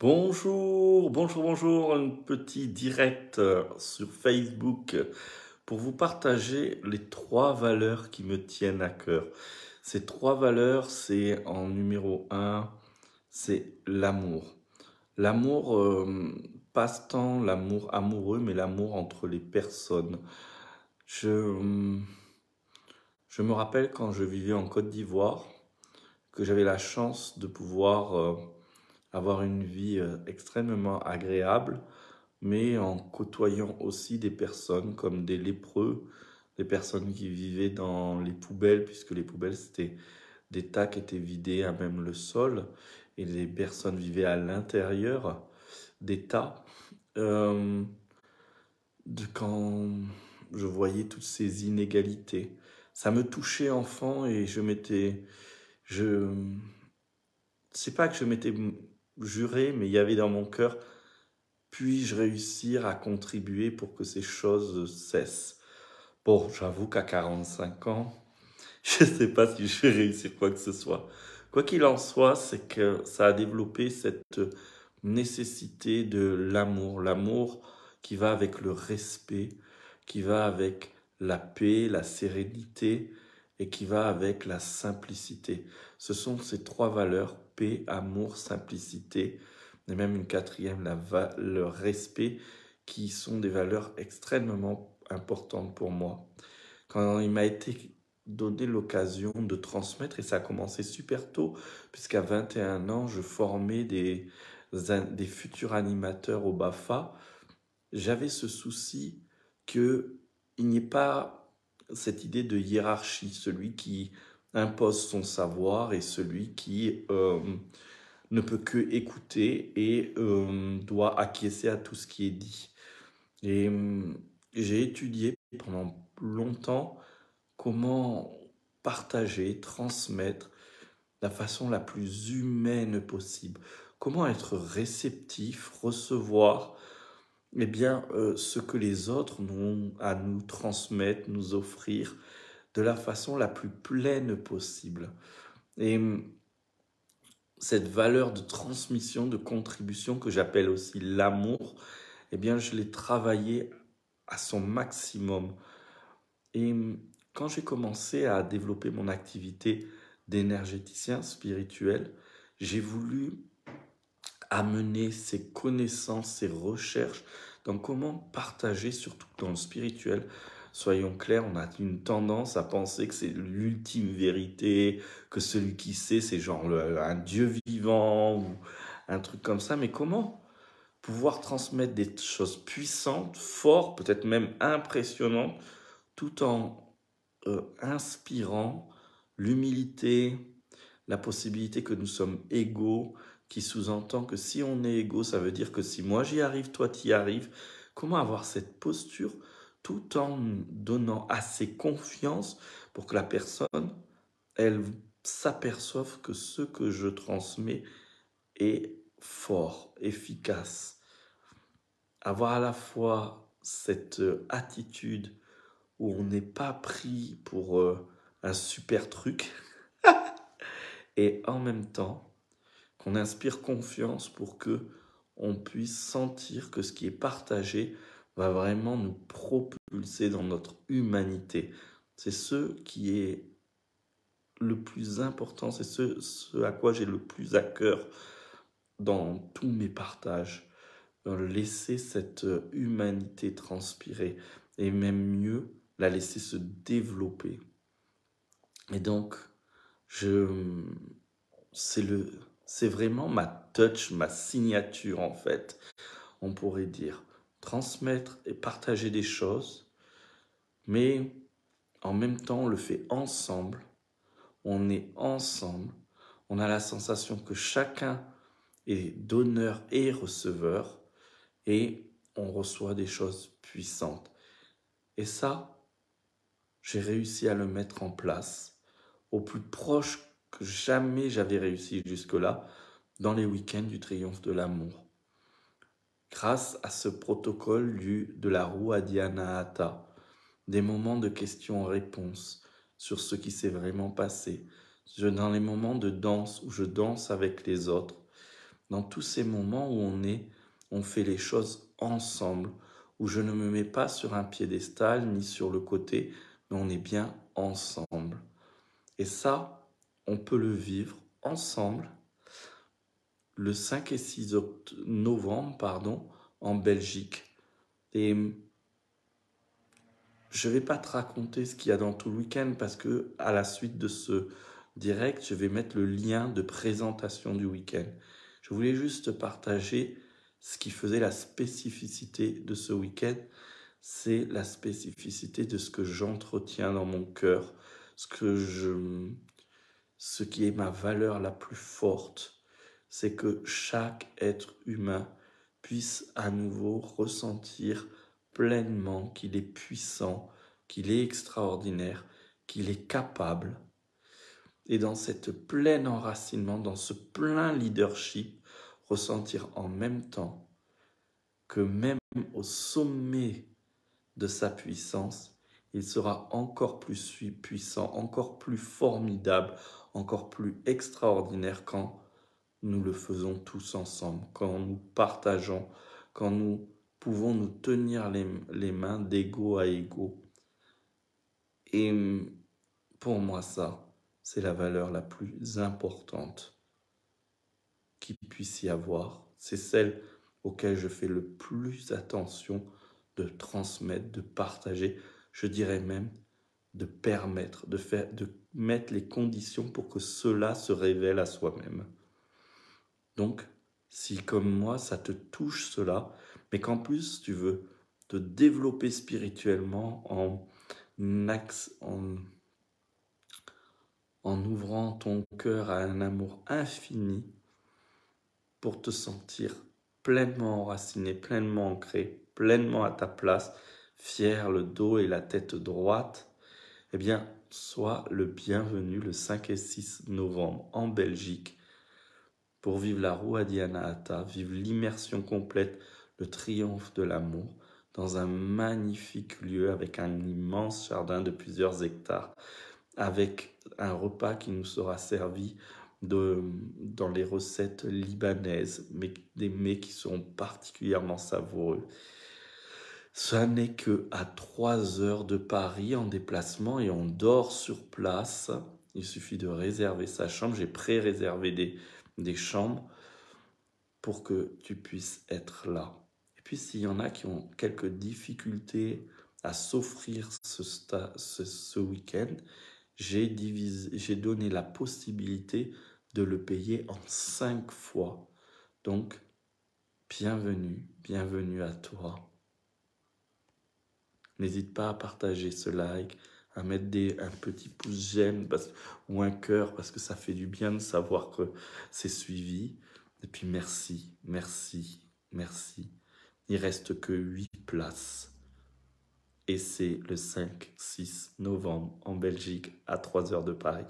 Bonjour, un petit direct sur Facebook pour vous partager les trois valeurs qui me tiennent à cœur. Ces trois valeurs, c'est en numéro un, c'est l'amour. L'amour, pas tant l'amour amoureux, mais l'amour entre les personnes. Je, je me rappelle quand je vivais en Côte d'Ivoire, que j'avais la chance de pouvoir avoir une vie extrêmement agréable, mais en côtoyant aussi des personnes comme des lépreux, des personnes qui vivaient dans les poubelles, puisque les poubelles, c'était des tas qui étaient vidés à même le sol, et les personnes vivaient à l'intérieur des tas. Euh, quand je voyais toutes ces inégalités, ça me touchait enfant et je, c'est pas que je m'étais juré, mais il y avait dans mon cœur, puis-je réussir à contribuer pour que ces choses cessent? Bon, j'avoue qu'à 45 ans, je sais pas si je vais réussir quoi que ce soit. Quoi qu'il en soit, c'est que ça a développé cette nécessité de l'amour. L'amour qui va avec le respect, qui va avec la paix, la sérénité et qui va avec la simplicité. Ce sont ces trois valeurs, paix, amour, simplicité, et même une quatrième, le respect, qui sont des valeurs extrêmement importantes pour moi. Quand il m'a été donné l'occasion de transmettre, et ça a commencé super tôt, puisqu'à 21 ans, je formais des futurs animateurs au BAFA, j'avais ce souci qu'il n'y ait pas cette idée de hiérarchie, celui qui impose son savoir et celui qui ne peut que écouter et doit acquiescer à tout ce qui est dit. Et j'ai étudié pendant longtemps comment partager, transmettre de la façon la plus humaine possible. Comment être réceptif, recevoir eh bien, ce que les autres ont à nous transmettre, nous offrir de la façon la plus pleine possible. Et cette valeur de transmission, de contribution que j'appelle aussi l'amour, eh bien, je l'ai travaillé à son maximum. Et quand j'ai commencé à développer mon activité d'énergéticien spirituel, j'ai voulu amener ces connaissances, ces recherches dans comment partager, surtout dans le spirituel. Soyons clairs, on a une tendance à penser que c'est l'ultime vérité, que celui qui sait, c'est genre un Dieu vivant ou un truc comme ça. Mais comment pouvoir transmettre des choses puissantes, fortes, peut-être même impressionnantes, tout en inspirant l'humilité, la possibilité que nous sommes égaux, qui sous-entend que si on est égaux, ça veut dire que si moi j'y arrive, toi t'y arrives. Comment avoir cette posture tout en donnant assez confiance pour que la personne, elle s'aperçoive que ce que je transmets est fort, efficace. Avoir à la fois cette attitude où on n'est pas pris pour un super truc et en même temps qu'on inspire confiance pour que on puisse sentir que ce qui est partagé va vraiment nous propulser dans notre humanité. C'est ce qui est le plus important, c'est ce à quoi j'ai le plus à cœur dans tous mes partages. Laisser cette humanité transpirer et même mieux, la laisser se développer. Et donc, je, c'est le, c'est vraiment ma touch, ma signature en fait, on pourrait dire. Transmettre et partager des choses, mais en même temps, on le fait ensemble. On est ensemble. On a la sensation que chacun est donneur et receveur et on reçoit des choses puissantes. Et ça, j'ai réussi à le mettre en place au plus proche que jamais j'avais réussi jusque-là dans les week-ends du triomphe de l'amour. Grâce à ce protocole de la roue Adianahata, des moments de questions-réponses sur ce qui s'est vraiment passé, dans les moments de danse où je danse avec les autres, dans tous ces moments où on fait les choses ensemble, où je ne me mets pas sur un piédestal ni sur le côté, mais on est bien ensemble. Et ça, on peut le vivre ensemble le 5 et 6 novembre, en Belgique. Et je ne vais pas te raconter ce qu'il y a dans tout le week-end parce que à la suite de ce direct, je vais mettre le lien de présentation du week-end. Je voulais juste te partager ce qui faisait la spécificité de ce week-end. C'est la spécificité de ce que j'entretiens dans mon cœur, ce qui est ma valeur la plus forte, c'est que chaque être humain puisse à nouveau ressentir pleinement qu'il est puissant, qu'il est extraordinaire, qu'il est capable. Et dans cette plein enracinement, dans ce plein leadership, ressentir en même temps que même au sommet de sa puissance, il sera encore plus puissant, encore plus formidable, encore plus extraordinaire quand nous le faisons tous ensemble, quand nous partageons, quand nous pouvons nous tenir les mains d'égo à égo. Et pour moi, ça, c'est la valeur la plus importante qu'il puisse y avoir. C'est celle auquel je fais le plus attention de transmettre, de partager, je dirais même de permettre, de mettre les conditions pour que cela se révèle à soi-même. Donc, si comme moi, ça te touche cela, mais qu'en plus tu veux te développer spirituellement en ouvrant ton cœur à un amour infini pour te sentir pleinement enraciné, pleinement ancré, pleinement à ta place, fier, le dos et la tête droite, eh bien, sois le bienvenu le 5 et 6 novembre en Belgique pour vivre la Rua di Anahata, vivre l'immersion complète, le triomphe de l'amour, dans un magnifique lieu avec un immense jardin de plusieurs hectares, avec un repas qui nous sera servi dans les recettes libanaises, mais des mets qui seront particulièrement savoureux. Ça n'est que à 3 heures de Paris en déplacement et on dort sur place. Il suffit de réserver sa chambre. J'ai pré-réservé des chambres pour que tu puisses être là. Et puis s'il y en a qui ont quelques difficultés à s'offrir ce week-end, j'ai donné la possibilité de le payer en 5 fois. Donc, bienvenue à toi. N'hésite pas à partager ce like, à mettre un petit pouce j'aime ou un cœur parce que ça fait du bien de savoir que c'est suivi. Et puis merci. Il reste que 8 places. Et c'est le 5-6 novembre en Belgique à 3 heures de Paris.